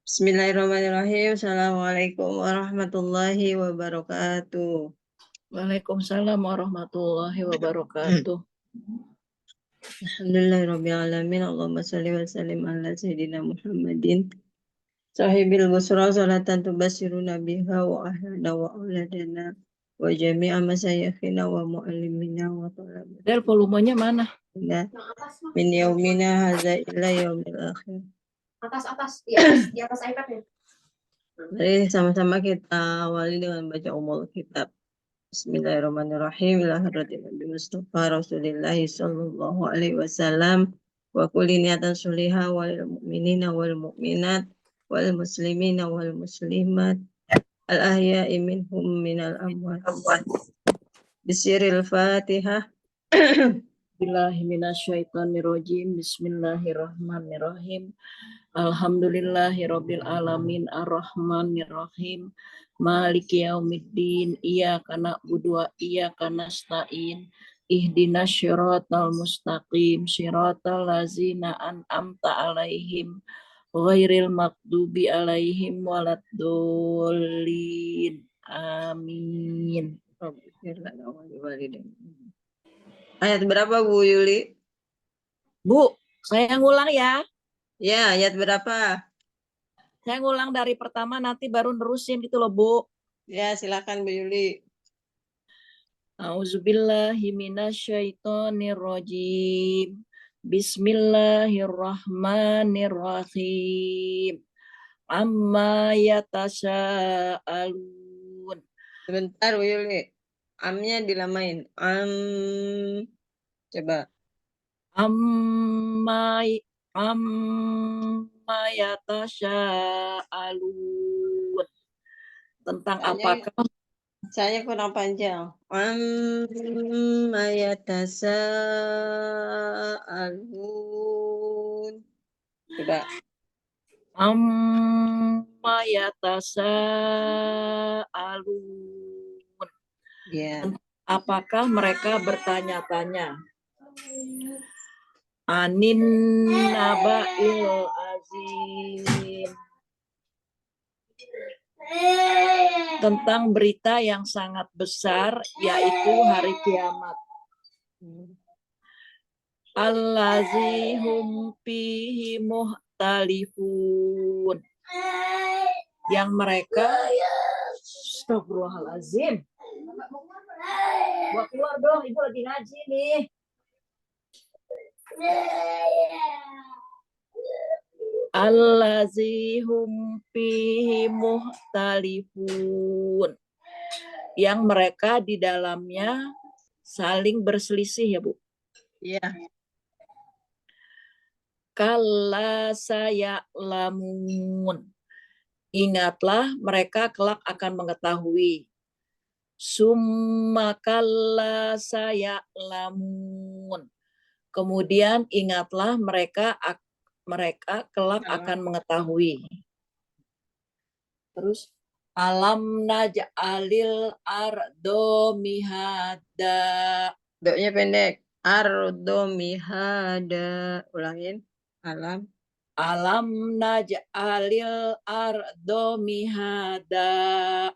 Bismillahirrahmanirrahim. Assalamualaikum warahmatullahi wabarakatuh. Waalaikumsalam warahmatullahi wabarakatuh. Alhamdulillahirabbil alamin. Allahumma shalli wa sallim ala sayyidina Muhammadin sahibil busra salatan tubassiruna biha wa ahlana wa auladana wa jami'a masyayikhina wa muallimina wa talabina Del, volumenya mana? min yaumina hadza ila yaumil akhir. Atas di atas iPad ya. Mari sama-sama kita awali dengan baca umul kitab. Bismillahirrahmanirrahim. Ila hadratin Nabi Mustafa Rasulillah sallallahu alaihi wasallam wa kulli niatan sulihah wal mu'minina wal mu'minat wal muslimina wal muslimat al ahya'i minhum minal amwat. Bisiril Fatihah. Bismillahirrahmanirrahim. Bismillahirrahmanirrahim. Alhamdulillahirabbil alamin arrahmanirrahim. Maliki yaumiddin. Iyyaka na'budu wa iyyaka nasta'in. Ihdinas syiratal mustaqim. Syiratal ladzina an'amta 'alaihim ghairil maghdubi 'alaihim waladdallin. Amin. Ayat berapa Bu Yuli? Bu, saya ngulang ya. Ya, ayat berapa? Saya ngulang dari pertama, nanti baru nerusin gitu loh, Bu. Ya, silakan Bu Yuli. A'udzubillahi minasyaitonirrajim. Bismillahirrahmanirrahim. Amma yatasa'alun. Sebentar Bu Yuli. Amnya dilamain. Coba. Amma yatasa'alun. Tentang apakah? Saya kurang panjang. Amma yatasa'alun. Coba. Amma yatasa'alun. Ya. Apakah mereka bertanya-tanya? Anin naba'il azim. Tentang berita yang sangat besar, yaitu hari kiamat. Allazi hum fihi muhtalifun. Yang mereka, astagfirullahalazim. Gua keluar dong, ibu lagi ngaji nih. Allazi hum fihi muhtalifun. Yang mereka di dalamnya saling berselisih ya, Bu. Iya. Kalla saya'lamun. Ingatlah mereka kelak akan mengetahui. Summa kalla saya'lamun. Kemudian ingatlah mereka kelak akan mengetahui. Terus alam naj'alil ardo mihada. Do-nya pendek. Ardo mihada. Ulangin. Alam naj'alil ardo mihada.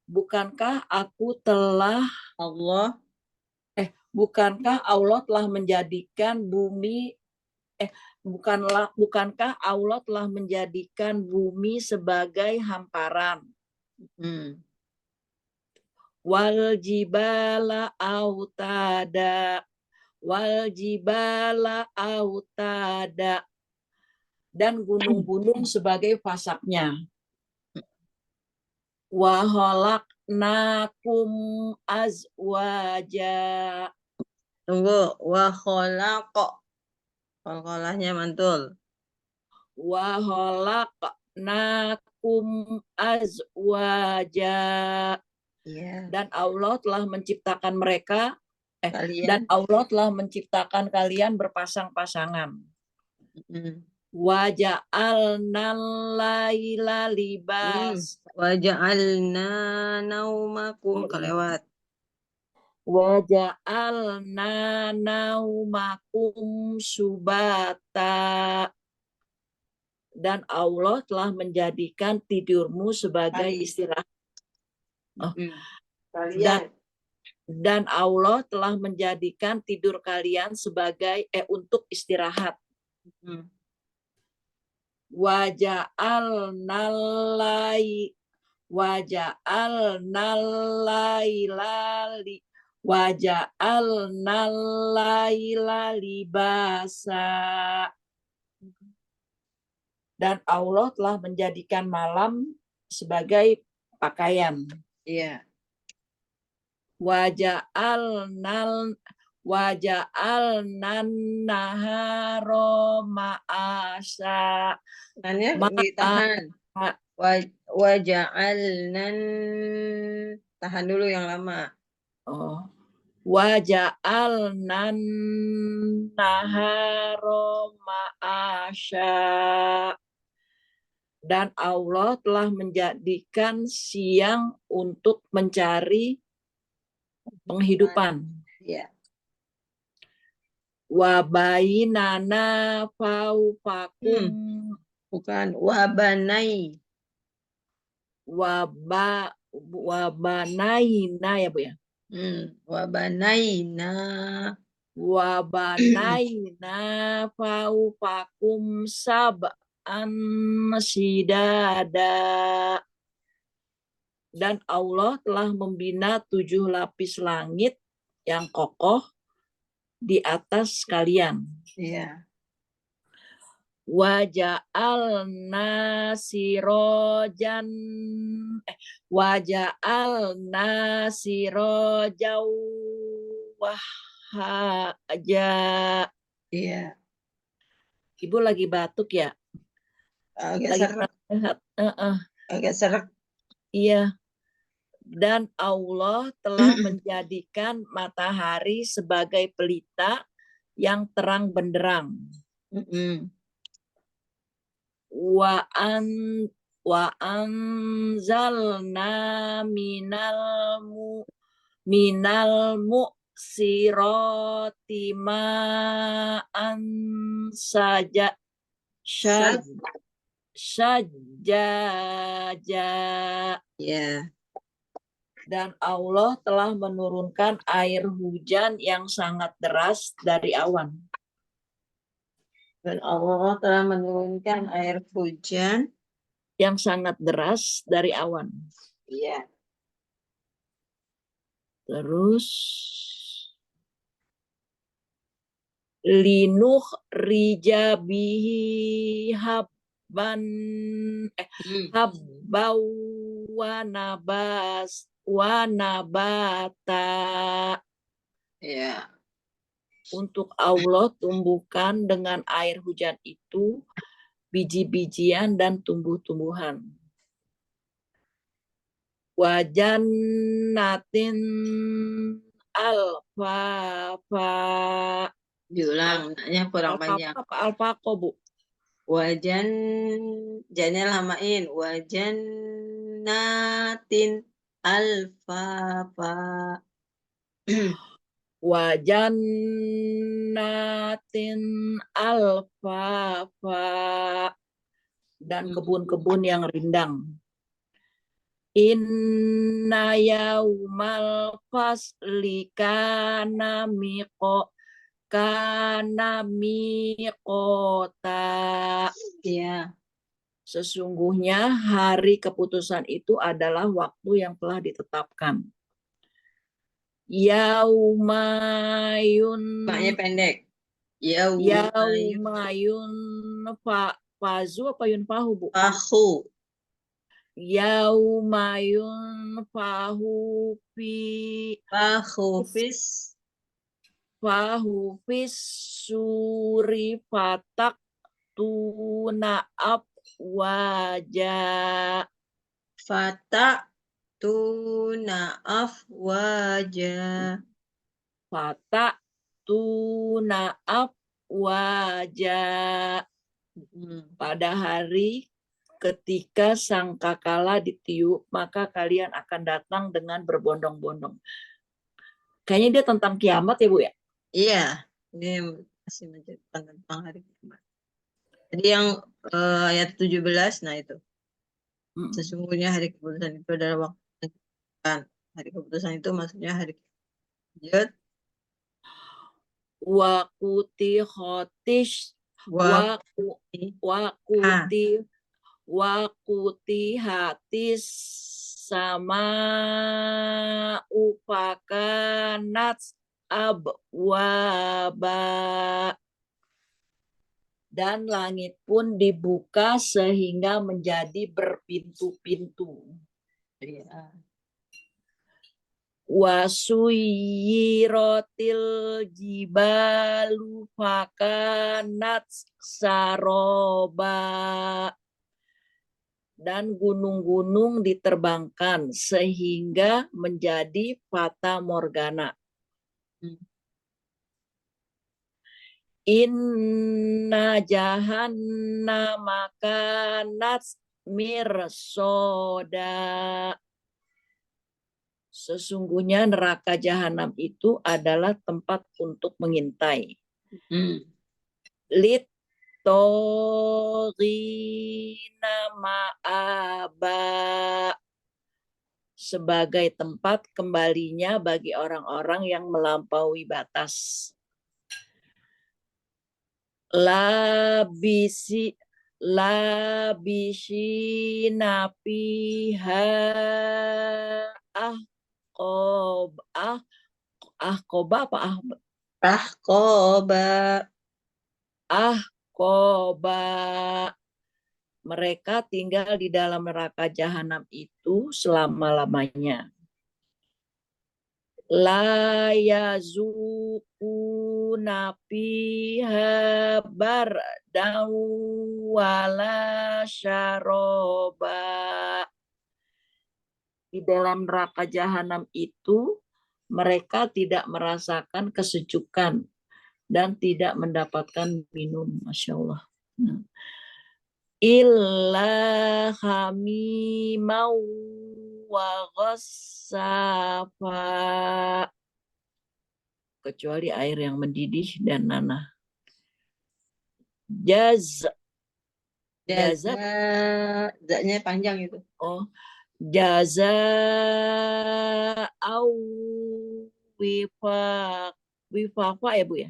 Bukankah Allah telah menjadikan bumi bukankah Allah telah menjadikan bumi sebagai hamparan? Wal jibala autada. Dan gunung-gunung sebagai fasaknya. Wa khalaqnakum azwaja. Tunggu. Wa khalaqa. Qalqalahnya mantul. Wa khalaqnakum azwaja. Dan Allah telah menciptakan mereka dan Allah telah menciptakan kalian berpasang-pasangan. Wa ja'alnal laila libas. Wa ja'alna naumakum kelewat. Wa ja'alna naumakum subata. Dan Allah telah menjadikan tidurmu sebagai Kali. istirahat. Oh. Kalian. Dan Allah telah menjadikan tidur kalian sebagai untuk istirahat. Waja'alna libasa. Dan Allah telah menjadikan malam sebagai pakaian. Iya. Waja'alnan nahara ma'asa. Nannya ditahan. Waja'alnan. Tahan dulu yang lama. Oh. Waja'alnan nahara ma'asya. Dan Allah telah menjadikan siang untuk mencari penghidupan. Ya. Wabainana faufakum. Bukan. Wabanai. Wabanaina ya Bu ya. Wabanaina. Wabanaina faufakum sab'an sidada. Dan Allah telah membina 7 lapis langit yang kokoh di atas kalian. Iya. Waja'alna sirojau wahaja. Iya. Ibu lagi batuk ya? Agak Lagi serak. Agak serak. Iya. Dan Allah telah menjadikan matahari sebagai pelita yang terang benderang. Wa anzalna minal mu'sirati ma'an sajaja. Yeah. Dan Allah telah menurunkan air hujan yang sangat deras dari awan. Dan Allah telah menurunkan air hujan yang sangat deras dari awan. Iya. Terus linuh rijabihi habban habbau wanabata. Ya. Untuk Allah tumbuhkan dengan air hujan itu biji-bijian dan tumbuh-tumbuhan. Wajannatin alfafa. Diulang, naknya kurang banyak. Apa alfaqo, Bu? Wajan, jannya lamain. Wajannatin alfafa. Wajannatin alfafa. Dan kebun-kebun yang rindang. Inna yaumal fasli kana miqota. Ya. Sesungguhnya hari keputusan itu adalah waktu yang telah ditetapkan. Yaumayun. Maknya pendek. Yaumayun fazu apa yunfahu, Bu? Fahu. Yaumayun fahufis suri fatak tuna afwaja. Fatak tuna afwaja. Fatak tuna afwaja. Pada hari ketika sangkakala ditiup, maka kalian akan datang dengan berbondong-bondong. Kayaknya dia tentang kiamat ya Bu ya? Iya, ini masih menceritakan tentang hari kiamat. Jadi yang ayat 17, nah itu. Mm. Sesungguhnya hari keputusan itu adalah waktu yang ditentukan. Hari keputusan itu maksudnya hari kiamat. Wakuti khotish waku Ha. wakuti wakuti hatis sama upakanat abwaba, dan langit pun dibuka sehingga menjadi berpintu-pintu. Iya. Wasuyirotil jibalu fakanat saroba, dan gunung-gunung diterbangkan sehingga menjadi fata morgana. Hmm. Inna jahannama kanat mirsoda. Sesungguhnya neraka jahanam itu adalah tempat untuk mengintai. Hmm. Lit Torina ma'aba, sebagai tempat kembalinya bagi orang-orang yang melampaui batas. Labisina fiha ahqoba apa Tahkoba. ahqoba, mereka tinggal di dalam neraka jahanam itu selama-lamanya. La yazukuna fiha bardan wala syaroba. Di dalam neraka jahanam itu mereka tidak merasakan kesejukan dan tidak mendapatkan minum. Masya Allah. Illa hamimau wa ghassafa, kecuali air yang mendidih dan nanah. Jaza Jazanya panjang itu. jaza au wifaqa ya Bu ya?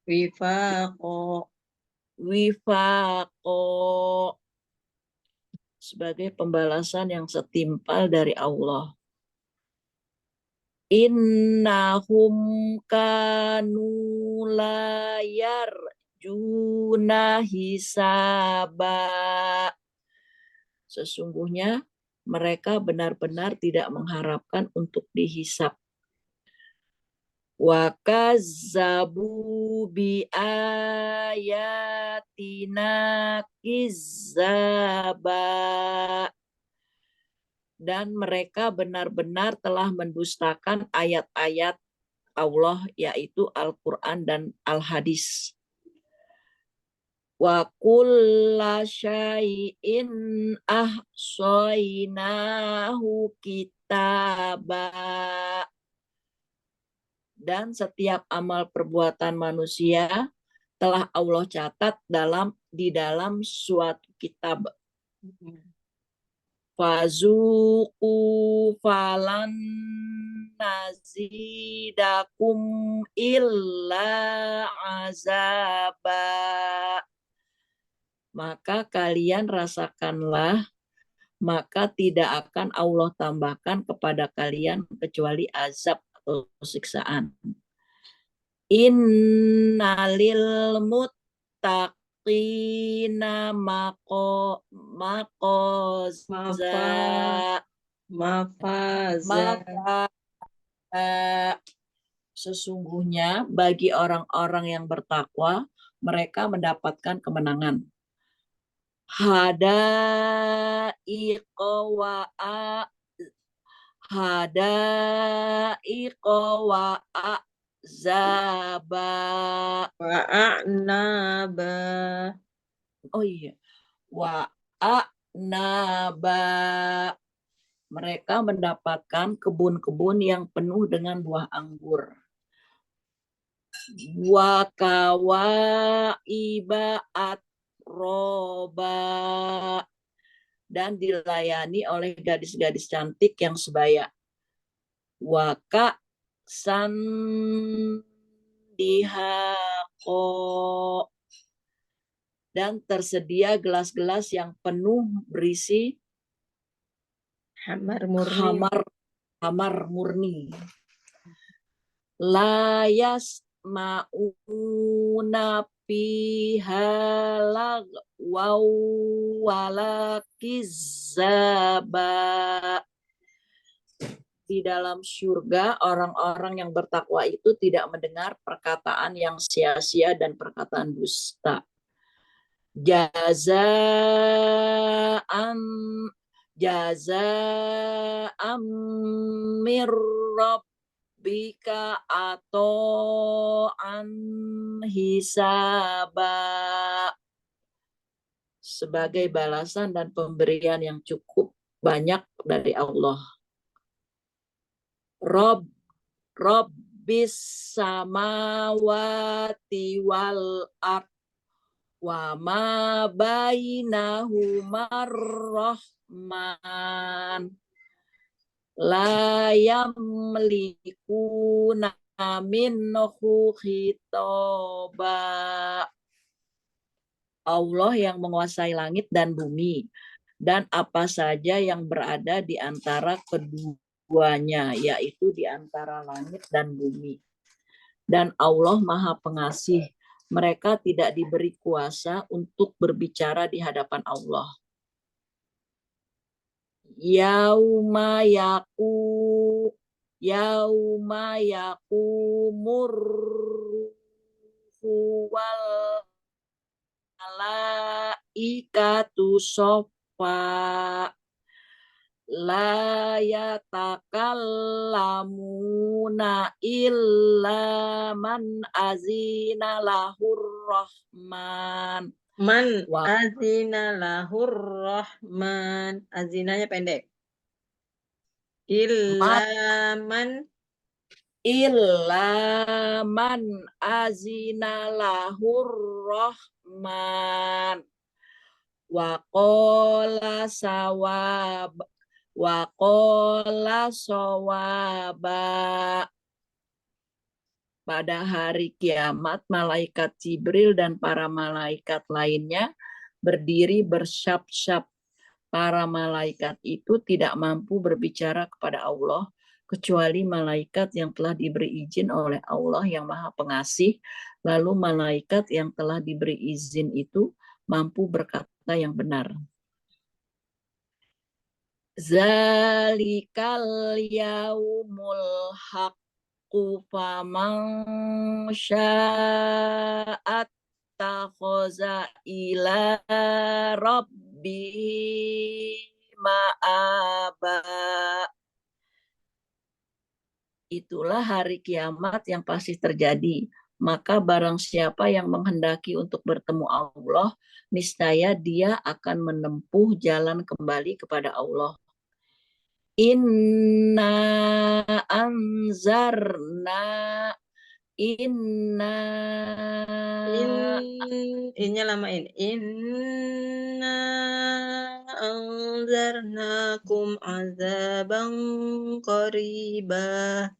Wifaqo. Wifaqo, sebagai pembalasan yang setimpal dari Allah. Innahum kanu layar juna hisaba, sesungguhnya mereka benar-benar tidak mengharapkan untuk dihisap. Wa kazzabu bi ayatina kizzaba, dan mereka benar-benar telah mendustakan ayat-ayat Allah, yaitu Al-Quran dan Al-Hadis. Wa kulla syai'in ahsoinahu kitaba, dan setiap amal perbuatan manusia telah Allah catat di dalam suatu kitab. Fazuku falan nazidakum illa azaba, maka kalian rasakanlah, maka tidak akan Allah tambahkan kepada kalian kecuali azab atau siksaan. Innalil muttaqina maqaza. Mafaza. Sesungguhnya bagi orang-orang yang bertakwa, mereka mendapatkan kemenangan. Hadaiqa wa azaba. Wa'anaba. Oh iya. Wa a'naba, mereka mendapatkan kebun-kebun yang penuh dengan buah anggur. Wa kawaiba atroba, dan dilayani oleh gadis-gadis cantik yang sebaya. Wa ka'san dihaqo, dan tersedia gelas-gelas yang penuh berisi Hamar murni. Hamar murni. La yasma'una fiha lagwaw wala kizzaba. Di dalam surga orang-orang yang bertakwa itu tidak mendengar perkataan yang sia-sia dan perkataan dusta. Jaza'an mir rabbika atau an hisaba, sebagai balasan dan pemberian yang cukup banyak dari Allah. Rabbis samawati wal ard wa ma bainahumar rahman la yamlikuna minhu khitaba. Allah yang menguasai langit dan bumi dan apa saja yang berada di antara keduanya, yaitu di antara langit dan bumi. Dan Allah Maha Pengasih, mereka tidak diberi kuasa untuk berbicara di hadapan Allah. Yauma yakumur wal malaikatu sofa la yatakallamuna illa man azina lahur rahman. Man azina lahur rahman. Azinanya pendek. Illa man azina lahur rahman. Wa qala sawaba. Pada hari kiamat, malaikat Jibril dan para malaikat lainnya berdiri bersyap-syap. Para malaikat itu tidak mampu berbicara kepada Allah, kecuali malaikat yang telah diberi izin oleh Allah yang Maha Pengasih. Lalu malaikat yang telah diberi izin itu mampu berkata yang benar. Zalikal yaumul haq. Faman sya'at takhoza ila rabbi ma'aba. Itulah hari kiamat yang pasti terjadi. Maka barang siapa yang menghendaki untuk bertemu Allah, niscaya dia akan menempuh jalan kembali kepada Allah. Inna innya lamain. Inna anzarnakum azaban qaribah.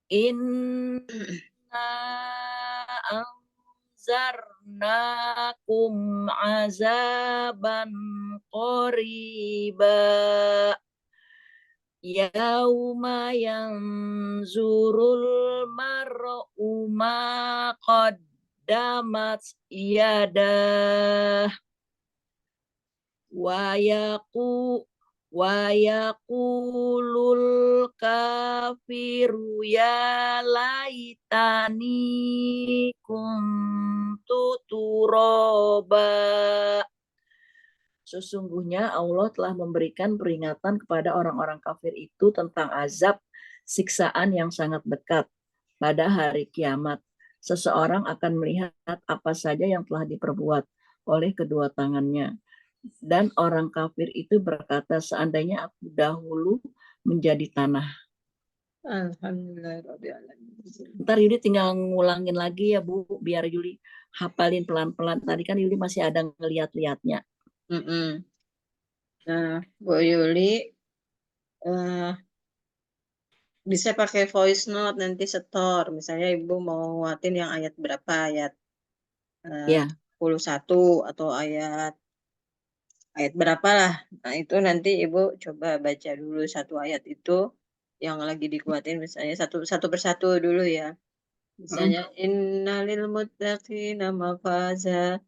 Inna anzarnakum azaban qaribah. Yauma yanzurul mar'u ma qaddamat yadah wa yaqulul kafiru ya laitani kuntu turaba. Sesungguhnya Allah telah memberikan peringatan kepada orang-orang kafir itu tentang azab siksaan yang sangat dekat pada hari kiamat. Seseorang akan melihat apa saja yang telah diperbuat oleh kedua tangannya. Dan orang kafir itu berkata, seandainya aku dahulu menjadi tanah. Alhamdulillahirrahmanirrahim. Ntar Yuli tinggal ngulangin lagi ya Bu, biar Yuli hafalin pelan-pelan. Tadi kan Yuli masih ada ngeliat-liatnya. Mm-mm. Nah, Bu Yuli eh, bisa pakai voice note nanti setor. Misalnya Ibu mau nguatin yang ayat berapa, ayat Ya, 21 atau ayat berapa lah. Nah, itu nanti Ibu coba baca dulu satu ayat itu yang lagi dikuatin, misalnya satu satu persatu dulu ya. mm, Misalnya innalil muttaqina mafaza.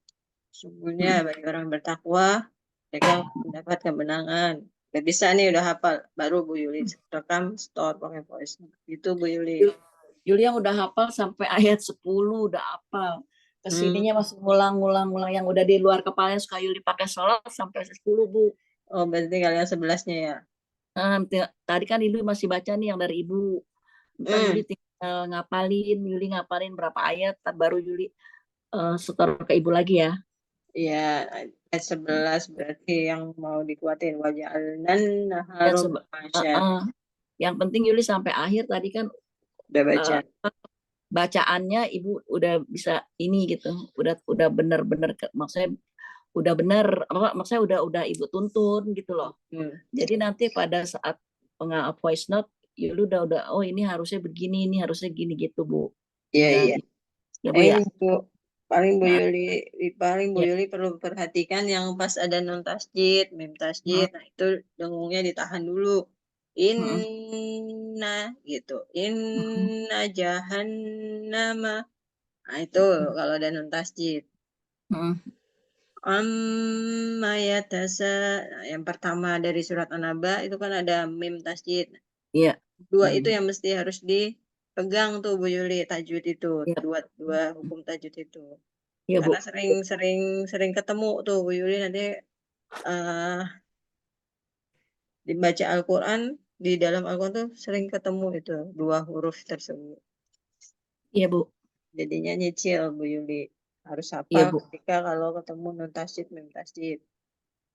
Sungguhnya mm. bagi orang bertakwa mereka mendapat kemenangan. Udah bisa nih, udah hafal. Baru Bu Yuli rekam, store pakai voice note. Itu Bu Yuli. Yuli yang udah hafal sampai ayat 10 udah hafal. Hmm. Kesininya masih ngulang-ngulang yang udah di luar kepalanya suka Yuli pakai sholat sampai 10 Bu. Oh, berarti kalian 11-nya ya. Nah, tadi kan Yuli masih baca nih yang dari Ibu. Ntar Yuli Hmm. tinggal ngapalin, Yuli ngapalin berapa ayat, ntar baru Yuli setor ke Ibu lagi ya. Iya, ayat 11 berarti yang mau dikuatin wajah dan Ya, naharum masya. yang penting Yuli sampai akhir tadi kan Udah baca. eh, bacaannya Ibu udah bisa ini gitu, udah bener-bener maksudnya udah bener apa maksudnya udah Ibu tuntun gitu loh. Hmm. Jadi nanti pada saat voice note Yuli udah oh ini harusnya begini, ini harusnya gini gitu Bu. Iya, Tinggal iya. ya Bu ya. Ini Bu, Nah, paling Bu ya. Yuli perlu perhatikan yang pas ada nun tasjid, mim tasjid. Mm, Nah, itu dengungnya ditahan dulu. mm, Inna gitu. mm, Inna jahannama. Nah, itu mm, kalau ada nun tasjid. mm. Amma yatasa. Nah, yang pertama dari surat An-Naba itu kan ada mim tasjid. Iya. Dua itu Mm, yang mesti harus dipegang tuh Bu Yuli, tajwid itu. iya. Dua hukum tajwid itu. Iya Bu. Karena sering ketemu tuh Bu Yuli nanti eh dibaca Al-Quran, di dalam Al-Quran tuh sering ketemu itu dua huruf tersebut. Iya Bu. Jadinya nyicil Bu Yuli. Harus Iya hafal Bu. ketika kalau ketemu nun tasydid, mim tasydid.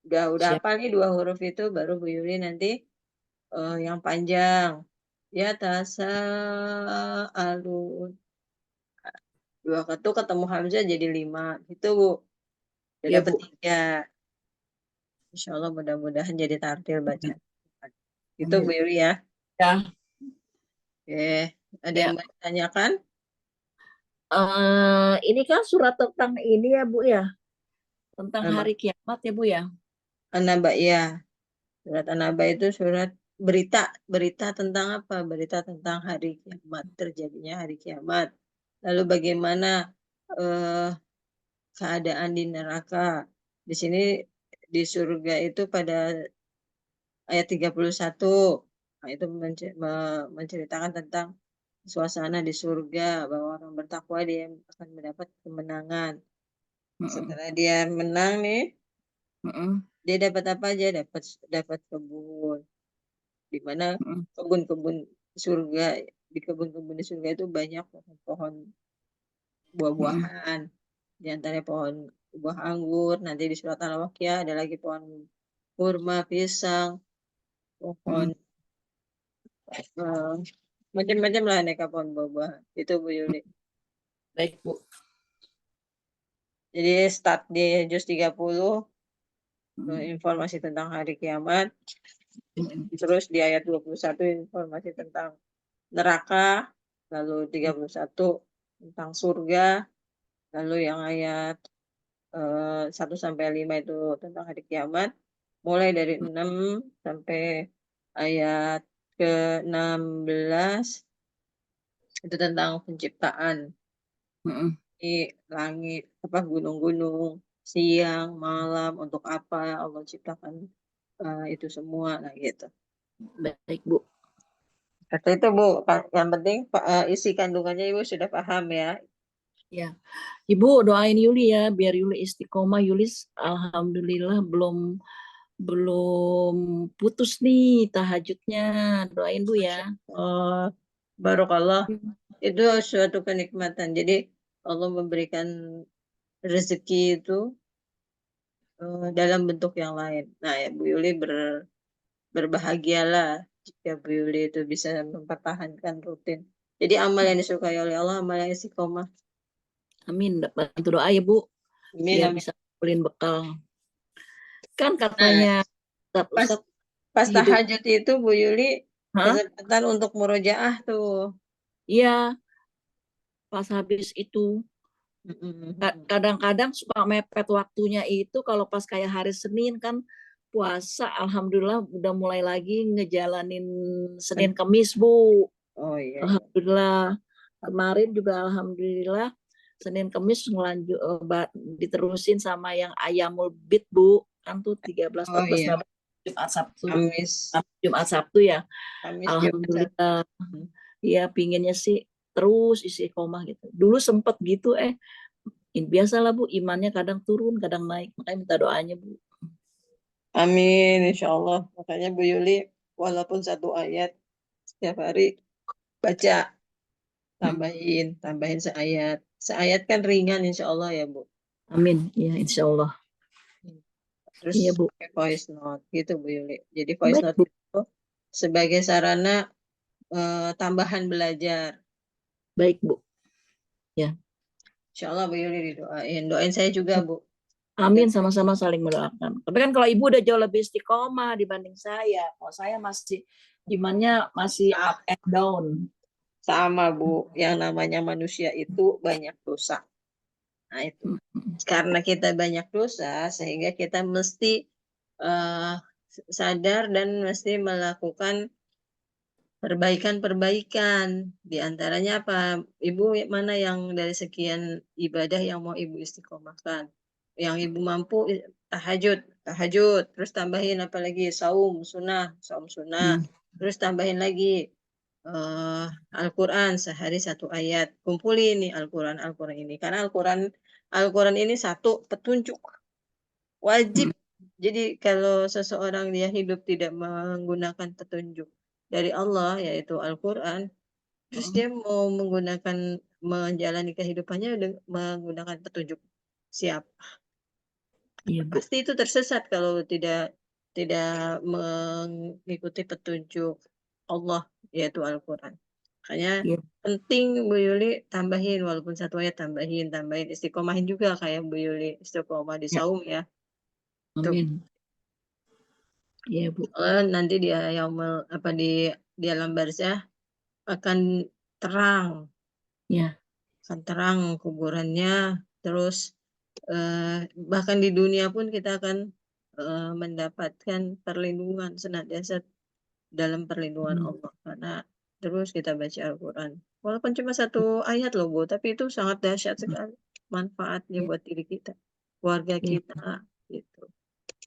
Udah Siap. hafal nih dua huruf itu, baru Bu Yuli nanti yang panjang. Ya tasa alun. Dua ketu ketemu Hamzah jadi 5. Itu Bu. Udah Iya dapet Bu. 3. Insya Allah mudah-mudahan jadi tartil baca. Itu Bu Amin. Yuli ya. Ya. Oke, ada yang Ya. mau ditanyakan? Ini kan surat tentang ini ya Bu ya, tentang Apa? hari kiamat ya Bu ya. An-Naba ya. Surat An-Naba itu surat berita. Berita tentang apa? Berita tentang hari kiamat. Terjadinya hari kiamat. Lalu bagaimana eh, keadaan di neraka. Di sini di surga itu pada ayat 31. Nah, itu menceritakan tentang suasana di surga, bahwa orang bertakwa dia akan mendapat kemenangan. Mm-mm. Setelah dia menang nih, Mm-mm. dia dapat apa aja? Dapat dapat kebun, di mana Mm-mm. kebun-kebun surga, di kebun-kebun di surga itu banyak pohon-pohon Mm-mm. buah-buahan, di antaranya pohon buah anggur. Nanti di surat Al-Waqiah ada lagi pohon kurma, pisang, pohon Mm-mm. eh, macam-macam lah aneka pohon buah-buahan. Itu Bu Yuli. Baik Bu. Jadi start di juz 30 Mm-mm. informasi tentang hari kiamat. Mm-mm. Terus di ayat 21 informasi tentang neraka, lalu 31 tentang surga, lalu yang ayat 1 sampai 5 itu tentang hari kiamat, mulai dari 6 sampai ayat ke-16 itu tentang penciptaan Mm-mm. di langit, apa gunung-gunung, siang, malam, untuk apa Allah ciptakan itu semua, nah gitu. Baik Bu. Kata itu Bu, yang penting isi kandungannya Ibu sudah paham ya. Ya. Ibu doain Yuli ya biar Yuli istiqomah. Yuli alhamdulillah belum belum putus nih tahajudnya. Doain Bu ya. Masya Allah, Barokallah. Itu suatu kenikmatan. Jadi Allah memberikan rezeki itu dalam bentuk yang lain. Nah, ya Bu Yuli berbahagialah jika Bu Yuli itu bisa mempertahankan rutin. Jadi amal yang disukai oleh Allah, amal yang istiqomah. Amin. Bantu doa ya Bu, Amin, biar amin. bisa kumpulin bekal. Kan Nah, katanya pas Ustadz pas hidup. tahajud itu Bu Yuli Hah? kesempatan untuk murojaah tuh. Iya, pas habis itu. Mm-mm. Kadang-kadang suka mepet waktunya itu kalau pas kayak hari Senin kan puasa, alhamdulillah udah mulai lagi ngejalanin Senin Kamis Bu. Oh iya, iya. Alhamdulillah. Kemarin juga alhamdulillah Senin Kamis diterusin sama yang Ayamul Bid Bu. Kan tuh 13, Oh 14, iya, 15 Jumat Sabtu. Kamis, Jumat Sabtu ya. Jumat, Sabtu. Alhamdulillah. Ya pinginnya sih terus isi koma gitu. Dulu sempet gitu biasalah Bu, imannya kadang turun, kadang naik. Makanya minta doanya Bu. Amin, insya Allah. Makanya Bu Yuli, walaupun satu ayat setiap hari baca, tambahin seayat. Seayat kan ringan, insya Allah ya Bu. Amin. Ya insya Allah. Terus Iya Bu. pakai voice note gitu Bu Yuli. Jadi voice Baik note Bu. itu sebagai sarana tambahan belajar. Baik Bu. Ya. Insya Allah Bu Yuli didoain. Doain saya juga Bu. Amin, sama-sama saling mendoakan. Tapi kan kalau Ibu udah jauh lebih istiqomah dibanding saya. Kalau saya masih imannya masih up and down. Sama Bu, yang namanya manusia itu banyak dosa. Nah itu. Karena kita banyak dosa, sehingga kita mesti eh, sadar dan mesti melakukan perbaikan-perbaikan. Di antaranya apa? Ibu mana yang dari sekian ibadah yang mau Ibu istiqomahkan? Yang Ibu mampu tahajud, tahajud, terus tambahin apa lagi? Saum sunnah, terus tambahin lagi eh, Al-Quran sehari satu ayat. Kumpulin nih Al-Quran ini. Karena Al-Quran ini satu petunjuk wajib. Jadi kalau seseorang dia hidup tidak menggunakan petunjuk dari Allah yaitu Al-Quran, terus dia mau menjalani kehidupannya menggunakan petunjuk siap. Iya Bu. Pasti itu tersesat kalau tidak mengikuti petunjuk Allah yaitu Al-Quran. Makanya Iya. penting Bu Yuli tambahin walaupun satu ayat tambahin istiqomahin juga kayak Bu Yuli istiqomah di Ya. saum ya. Tuh. Amin. Iya Bu. Nanti di alam barzah akan terang, Ya. akan terang kuburannya. Terus bahkan di dunia pun kita akan mendapatkan perlindungan senantiasa dalam perlindungan Allah karena terus kita baca Al-Quran. Walaupun cuma satu ayat loh Bu, tapi itu sangat dahsyat sekali manfaatnya Ya. buat diri kita, keluarga Ya. kita gitu.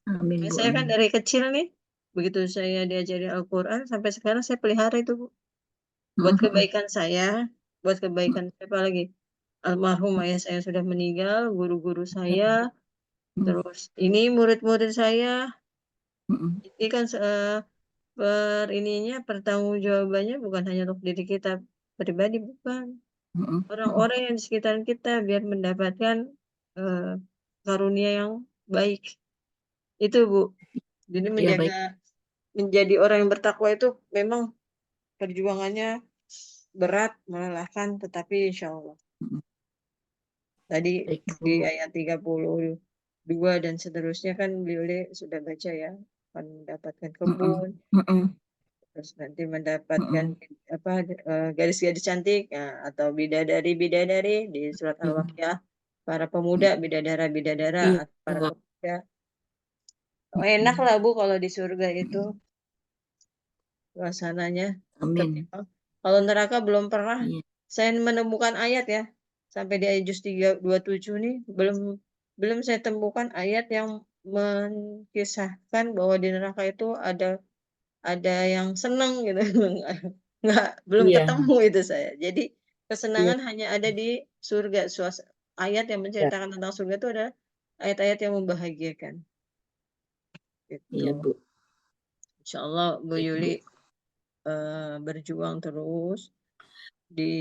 Amin Nah, Bu. saya kan Amin. dari kecil nih, begitu saya diajari Al-Quran sampai sekarang saya pelihara itu Bu. Buat kebaikan saya, buat kebaikan siapa lagi? Almarhum ayah saya sudah meninggal, guru-guru saya, terus ini murid-murid saya, ini kan pertanggungjawabannya bukan hanya untuk diri kita pribadi, bukan. Orang-orang yang di sekitar kita biar mendapatkan eh, karunia yang baik. Itu Bu. Jadi Ya baik. menjadi orang yang bertakwa itu memang perjuangannya berat, melelahkan, tetapi insya Allah. Tadi Baik di Bu. ayat 32 dan seterusnya kan beliau sudah baca ya, akan mendapatkan kebun, terus nanti mendapatkan apa gadis-gadis cantik ya, atau bidadari-bidadari di surat Al-Waqiah, para pemuda bidadara-bidadara Iya. atau para pemuda. Oh, enak lah Bu kalau di surga itu suasananya Amin. ketimbang kalau neraka belum pernah Iya. saya menemukan ayat ya sampai di ayat juz 327 nih belum belum saya temukan ayat yang mengkisahkan bahwa di neraka itu ada yang senang gitu nggak belum Iya. ketemu itu saya jadi Iya. kesenangan hanya ada di surga ayat yang Ya. menceritakan tentang surga itu ada ayat-ayat yang membahagiakan itu Iya Bu. Insya Allah Bu Baik Yuli Bu. berjuang terus di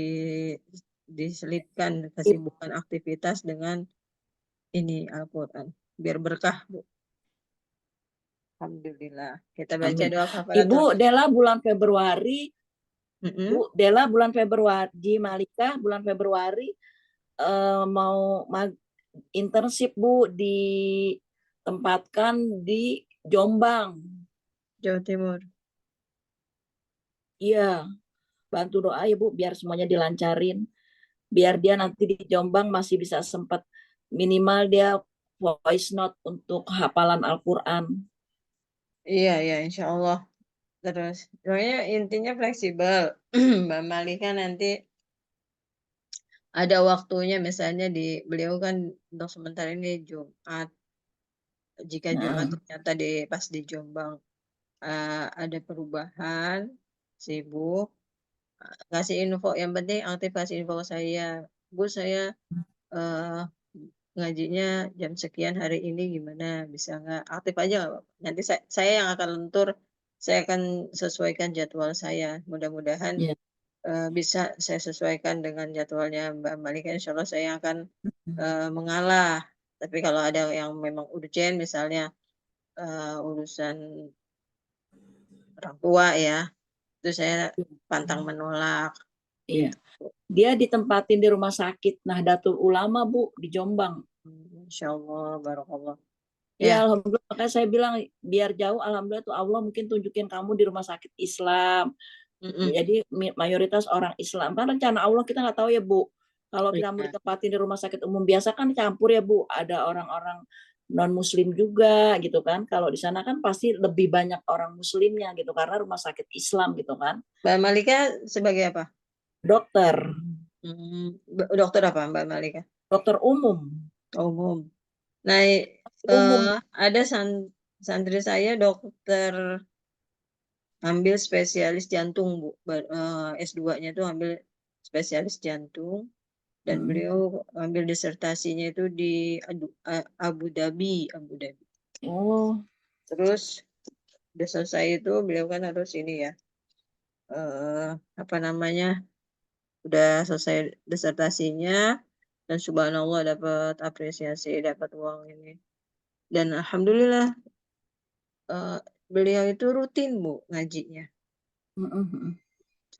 diselipkan Iya. kesibukan aktivitas dengan ini Al-Quran. biar berkah, Bu. Alhamdulillah. Kita baca Amin. doa kafaratul. Ibu Dela bulan Februari, Mm-mm. Bu Dela bulan Februari, Malika bulan Februari mau internship Bu ditempatkan di Jombang. Jawa Timur. Iya, bantu doa ya Bu biar semuanya dilancarin. Biar dia nanti di Jombang masih bisa sempat minimal dia voice note untuk hafalan Al-Quran. Iya, ya, insya Allah. Terus, pokoknya intinya fleksibel. Mbak Malika nanti ada waktunya, misalnya beliau kan untuk sementara ini Jumat. Jika Jumat ternyata pas di Jombang ada perubahan, sibuk, kasih info. Yang penting aktif kasih info ke saya. Bu, saya eh, ngajinya jam sekian hari ini gimana? Bisa nggak? Aktif aja nggak apa-apa. Nanti saya yang akan lentur, saya akan sesuaikan jadwal saya. Mudah-mudahan Ya. bisa saya sesuaikan dengan jadwalnya Mbak Malika. Insya Allah saya akan mengalah. Tapi kalau ada yang memang urgent, misalnya urusan orang tua ya, itu saya pantang menolak. Iya. Gitu. Dia ditempatin di rumah sakit Nahdlatul Ulama Bu di Jombang. Insya Allah, barakallah. Iya, Ya, alhamdulillah. Makanya saya bilang biar jauh, alhamdulillah tuh Allah mungkin tunjukin kamu di rumah sakit Islam. mm-mm. Jadi mayoritas orang Islam. Kan rencana Allah kita nggak tahu ya Bu. Kalau kita mau Iya. ditempatin di rumah sakit umum biasa kan campur ya Bu. Ada orang-orang non Muslim juga gitu kan. Kalau di sana kan pasti lebih banyak orang Muslimnya gitu karena rumah sakit Islam gitu kan. Mbak Malika sebagai apa? Dokter, Dokter apa Mbak Malika? dokter umum, Umum. Nah, umum. ada santri saya dokter ambil spesialis jantung, Bu. S2-nya tuh ambil spesialis jantung, dan beliau ambil disertasinya itu di Abu Dhabi, Abu Dhabi. Oh, Terus udah selesai itu beliau kan harus ini ya, apa namanya, udah selesai disertasinya, dan subhanallah dapat apresiasi, dapat uang ini. Dan alhamdulillah eh, beliau itu rutin, Bu, ngajinya.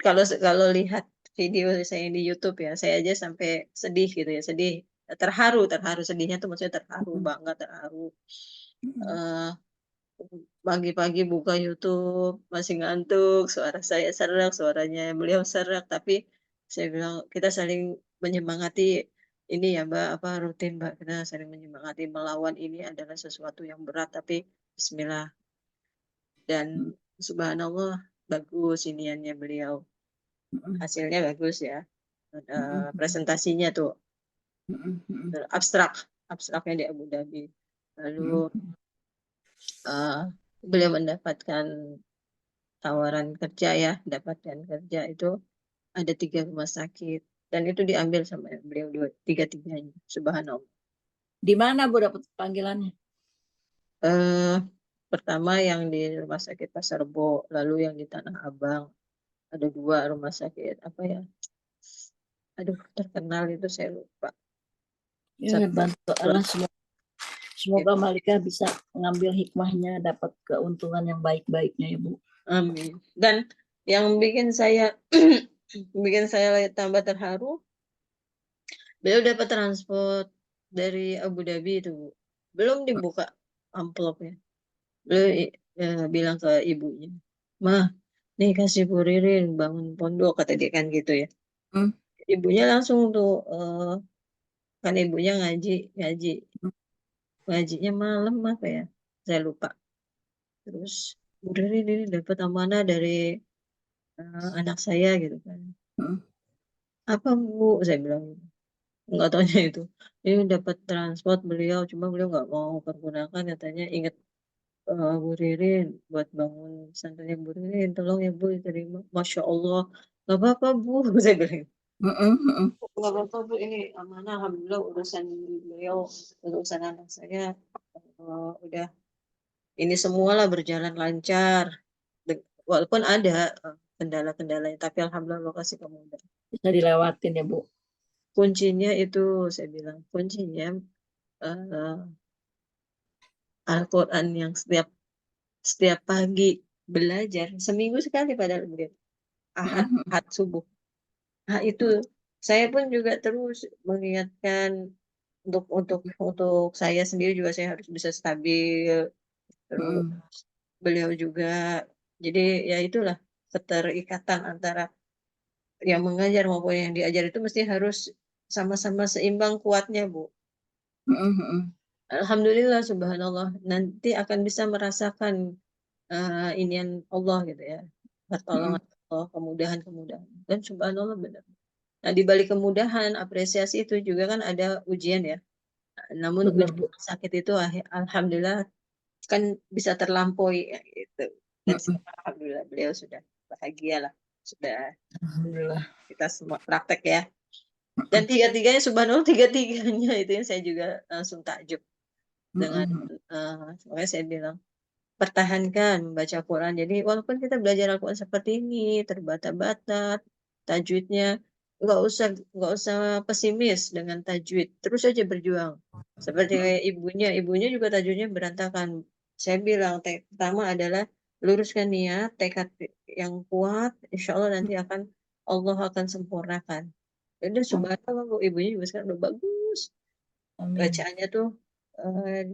Kalau lihat video saya di YouTube ya, saya aja sampai sedih gitu ya, sedih, terharu sedihnya tuh maksudnya terharu, bangga, terharu. Eh, Pagi-pagi buka YouTube masih ngantuk, suara saya serak, suaranya beliau serak, tapi saya bilang kita saling menyemangati ini ya Mbak, apa rutin Mbak, kita saling menyemangati, melawan ini adalah sesuatu yang berat, tapi Bismillah, dan subhanallah bagus iniannya beliau, hasilnya bagus ya. Presentasinya tuh abstraknya di Abu Dhabi. Lalu eh, beliau mendapatkan tawaran kerja ya, dapatkan kerja itu ada 3 rumah sakit, dan itu diambil sama beliau tiga-tiganya, subhanallah. Di mana Bu dapat panggilannya? eh Pertama yang di Rumah Sakit Pasar Rebo, lalu yang di Tanah Abang, ada 2 rumah sakit apa ya, aduh terkenal itu saya lupa. Ya, bantu Allah semoga Malika bisa mengambil hikmahnya, dapat keuntungan yang baik-baiknya ya Bu. Amin. Dan yang bikin saya bikin saya tambah terharu, beliau dapat transport dari Abu Dhabi itu, Bu. Belum dibuka amplopnya. Beliau bilang ke ibunya, "Mah, nih kasih Bu Ririn bangun pondok," kata dia kan gitu ya. Ibunya langsung tuh, kan ibunya ngaji ngajinya malam apa ya, saya lupa. Terus Bu Ririn ini dapat amanah dari anak saya gitu kan. Apa Bu, saya bilang gitu. Nggak taunya itu, ini dapat transport beliau, cuma beliau nggak mau pergunakan, katanya ingat Bu Ririn buat bangun pesantrennya Bu Ririn, tolong ya Bu diterima. Masya Allah, nggak apa-apa Bu, saya bilang. Nggak apa-apa Bu, ini amanah, alhamdulillah urusan beliau, urusan anak saya udah ini semualah berjalan lancar. Walaupun ada kendala-kendalanya, tapi alhamdulillah Allah kasih kemudahan. Bisa dilewatin ya Bu. Kuncinya itu, saya bilang kuncinya, eh, Al-Quran yang setiap pagi belajar, seminggu sekali padahal begitu. Ahad subuh. Nah, itu saya pun juga terus mengingatkan untuk saya sendiri juga, saya harus bisa stabil. Terus beliau juga. Jadi ya itulah keterikatan antara yang mengajar maupun yang diajar itu mesti harus sama-sama seimbang kuatnya, Bu. Alhamdulillah, subhanallah, nanti akan bisa merasakan inian Allah gitu ya, pertolongan Allah, kemudahan-kemudahan. Dan subhanallah benar. Nah, di balik kemudahan, apresiasi itu juga kan ada ujian ya. Namun Benar, ujian Bu. sakit itu alhamdulillah kan bisa terlampaui ya, gitu. Dan alhamdulillah beliau sudah bahagia lah, sudah Alhamdulillah. kita semua praktek ya. Dan tiga-tiganya subhanallah, tiga-tiganya itu yang saya juga langsung takjub dengan makanya saya bilang pertahankan membaca Quran. Jadi walaupun kita belajar Al-Quran seperti ini terbata-bata tajwidnya, nggak usah pesimis dengan tajwid, terus aja berjuang. Seperti kayak ibunya juga tajwidnya berantakan. Saya bilang pertama adalah luruskan niat, tekad yang kuat, insya Allah nanti Allah akan sempurnakan. Dan subhanallah Bu, ibunya juga sekarang udah bagus. Amin. Bacaannya tuh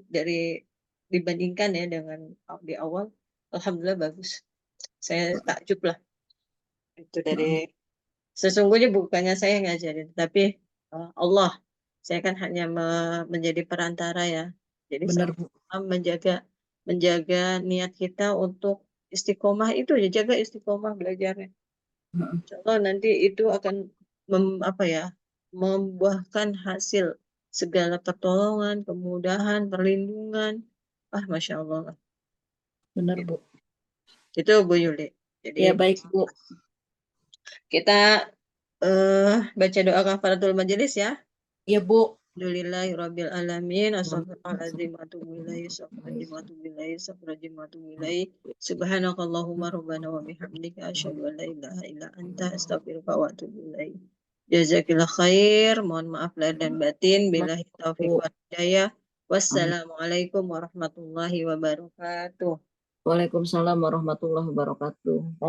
dari dibandingkan ya dengan di awal, alhamdulillah bagus. Saya takjub lah. Itu dari sesungguhnya bukannya saya yang ngajarin, tapi Allah. Saya kan hanya menjadi perantara ya. Jadi Benar, Bu. sama menjaga niat kita untuk istiqomah itu ya, jaga istiqomah belajarnya. Insya Allah nanti itu akan membuahkan hasil segala pertolongan, kemudahan, perlindungan. Masya Allah. Benar, Bu. Itu Bu Yuli. Jadi Ya, baik, Bu. kita baca doa kafaratul majelis ya. Ya, Bu. Alhamdulillahirabbil alamin. Astagfirullahaladzim wa atubu ilaihi. Astagfirullahaladzim wa atubu ilaihi. Astagfirullahaladzim wa atubu ilaihi. Subhanakallahumma rabbana wa bihamdika asyhadu an la ilaha illa anta astaghfiruka wa atubu ilaihi. Jazakillah khair. Mohon maaf lahir dan batin. Billahi taufiq wal hidayah. Wassalamualaikum warahmatullahi wabarakatuh. Waalaikumsalam warahmatullahi wabarakatuh.